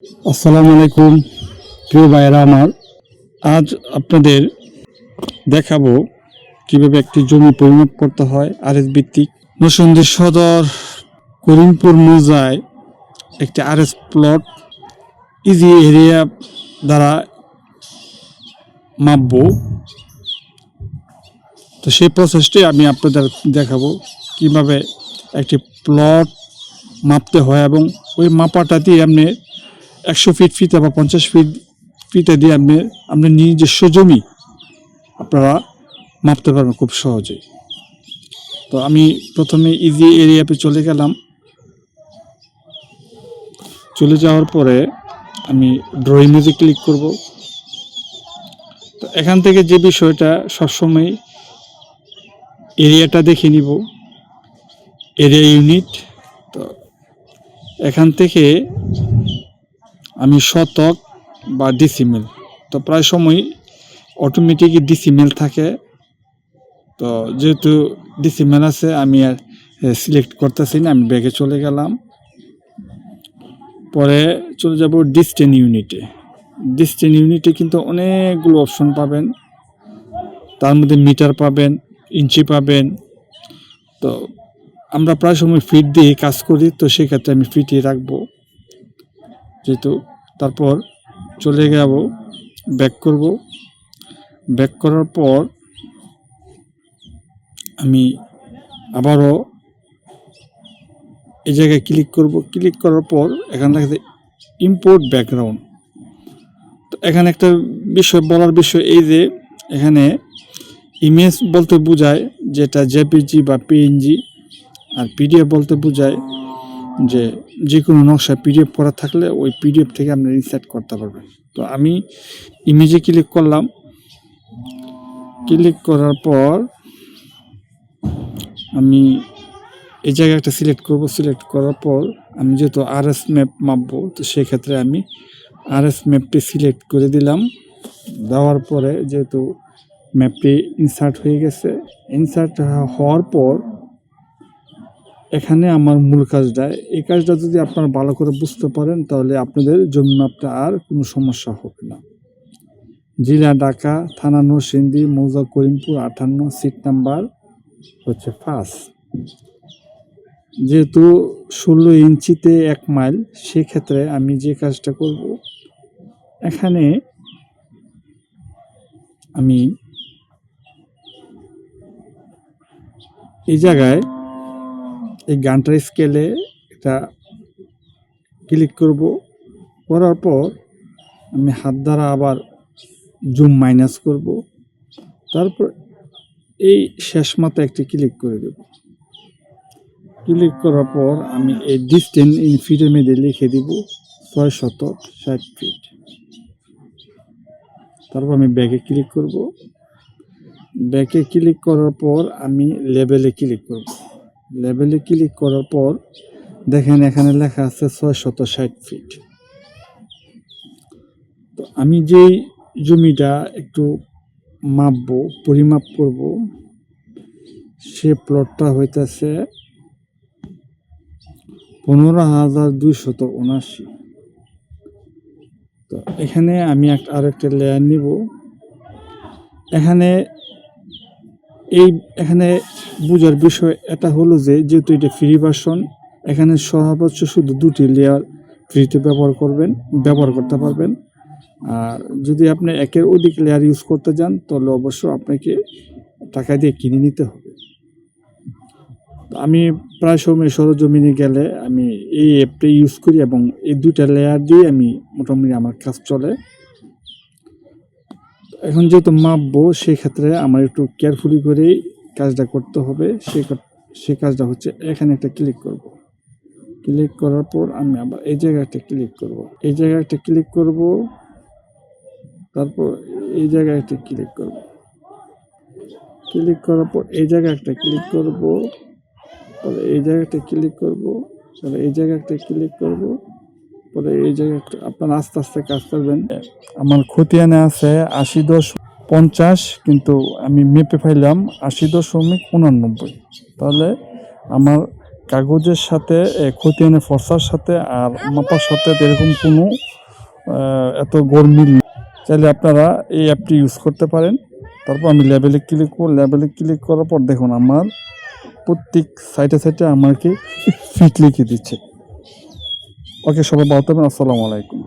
আসসালামু আলাইকুম প্রিয় ভাইয়েরা আমার। আজ আপনাদের দেখাবো কিভাবে একটি জমি পরিমাপ করতে হয় আরএস ভিত্তিক। নরসিংদী সদর করিমপুর মৌজায় একটি আরএস প্লট ইজি এরিয়া দ্বারা মাপবো। তো সেই প্রসেসটি আমি আপনাদের দেখাবো কিভাবে একটি প্লট মাপতে হয়, এবং ওই মাপাটা দিয়ে আপনি 100 ফিট ফিতে বা 50 ফিট ফিতে দিয়ে আপনার নিজস্ব জমি আপনারা মাপতে পারবেন খুব সহজেই। তো আমি প্রথমে ইজি এরিয়াতে চলে গেলাম। চলে যাওয়ার পরে আমি ড্র ইমেজে ক্লিক করব। তো এখান থেকে যে বিষয়টা সবসময় এরিয়াটা দেখে নিব, এরিয়া ইউনিট। তো এখান থেকে আমি শতক বা ডিসিমেল, তো প্রায় সময় অটোমেটিক ডিসিমেল থাকে। তো যেহেতু ডিসিমেল আছে আমি আর সিলেক্ট করতেছি না, আমি ব্যাগে চলে গেলাম। পরে চলে যাব ডিস্টেন্স ইউনিটে। ডিস্টেন্স ইউনিটে কিন্তু অনেকগুলো অপশন পাবেন, তার মধ্যে মিটার পাবেন, ইঞ্চি পাবেন। তো আমরা প্রায় সময় ফিট দিয়ে কাজ করি, তো সেক্ষেত্রে আমি ফিটই রাখবো যেহেতু। তারপর চলে যাব, ব্যাক করব। ব্যাক করার পর আমি আবারও এই জায়গায় ক্লিক করব। ক্লিক করার পর এখান থেকে ইম্পোর্ট ব্যাকগ্রাউন্ড। তো এখানে একটা বিষয় বলার বিষয় এই যে এখানে ইমেজ বলতে বোঝায় যেটা জেপিজি বা পিএনজি, আর পিডিএফ বলতে বোঝায় যে কোনো নকশা পিডিএফ করা থাকলে ওই পিডিএফ থেকে আপনি ইনসার্ট করতে পারবেন। তো আমি ইমেজে ক্লিক করলাম। ক্লিক করার পর আমি এই জায়গায় একটা সিলেক্ট করব। সিলেক্ট করার পর আমি যেহেতু আরএস ম্যাপ মাপবো, তো সেক্ষেত্রে আমি আরএস ম্যাপটি সিলেক্ট করে দিলাম। দেওয়ার পরে যেহেতু ম্যাপটি ইনসার্ট হয়ে গেছে, ইনসার্ট হওয়ার পর এখানে আমার মূল কাজটা, এই কাজটা যদি আপনারা ভালো করে বুঝতে পারেন তাহলে আপনাদের জমি মাপটা আর কোনো সমস্যা হবে না। জেলা ঢাকা, থানা নরসিংদী, মৌজা করিমপুর 58, সিট নাম্বার হচ্ছে 5। যেহেতু 16 ইঞ্চিতে 1 মাইল, সেক্ষেত্রে আমি যে কাজটা করব, এখানে আমি এই জায়গায় এই গানটার স্কেলে এটা ক্লিক করব। করার পর আমি হাত দ্বারা আবার জুম মাইনাস করব। তারপর এই শেষ মাথা একটি ক্লিক করে দেব। ক্লিক করার পর আমি এই ডিস্টেন্স ইন ফিটের মধ্যে লিখে দিব 660 ফিট। তারপর আমি ব্যাকে ক্লিক করব। ব্যাকে ক্লিক করার পর আমি লেবেলে ক্লিক করব। লেবেলে ক্লিক করার পর দেখেন এখানে লেখা আছে 660 ফিট। তো আমি যেই জমিটা একটু মাপবো, পরিমাপ করব, সে প্লটটা হইতেছে 15,279। তো এখানে আমি আরেকটা লেয়ার নিব। এখানে বোঝার বিষয় এটা হলো যে যেহেতু এটা ফ্রি ভার্সন, এখানে সর্বোচ্চ শুধু 2টি লেয়ার ফ্রিতে ব্যবহার করতে পারবেন। আর যদি আপনি একের অধিক লেয়ার ইউজ করতে যান তাহলে অবশ্য আপনাকে টাকা দিয়ে কিনে নিতে হবে। আমি প্রায় সময় সরজমিনে গেলে আমি এই অ্যাপটা ইউজ করি, এবং এই 2টা লেয়ার দিয়ে আমি মোটামুটি আমার কাজ চলে। এখন যেহেতু মাপবো, সেক্ষেত্রে আমার একটু কেয়ারফুলি করেই কাজটা করতে হবে। সে কাজটা হচ্ছে এখানে একটা ক্লিক করব। ক্লিক করার পর আমি আবার এই জায়গায় একটা ক্লিক করব। এই জায়গায় একটা ক্লিক করব। তারপর এই জায়গায় একটা ক্লিক করব। ক্লিক করার পর এই জায়গায় একটা ক্লিক করব। পরে এই জায়গাটা ক্লিক করব। পরে এই জায়গায় একটা ক্লিক করব। পরে এই জায়গায় আপনারা আস্তে আস্তে কাজ করবেন। আমার খতিয়ানে আছে 80.50, কিন্তু আমি মেপে পাইলাম 80.89। তাহলে আমার কাগজের সাথে খতিয়ানের ফর্সার সাথে আর মাপার সাথে এরকম কোনো এত গরমি। চাইলে আপনারা এই অ্যাপটি ইউজ করতে পারেন। তারপর আমি লেবেলে ক্লিক করব। লেবেলে ক্লিক করার পর দেখুন আমার প্রত্যেক সাইটে আমাকে ফিট লিখে দিচ্ছে। ওকে, সবাই ভালো থাকবেন। আসসালামু আলাইকুম।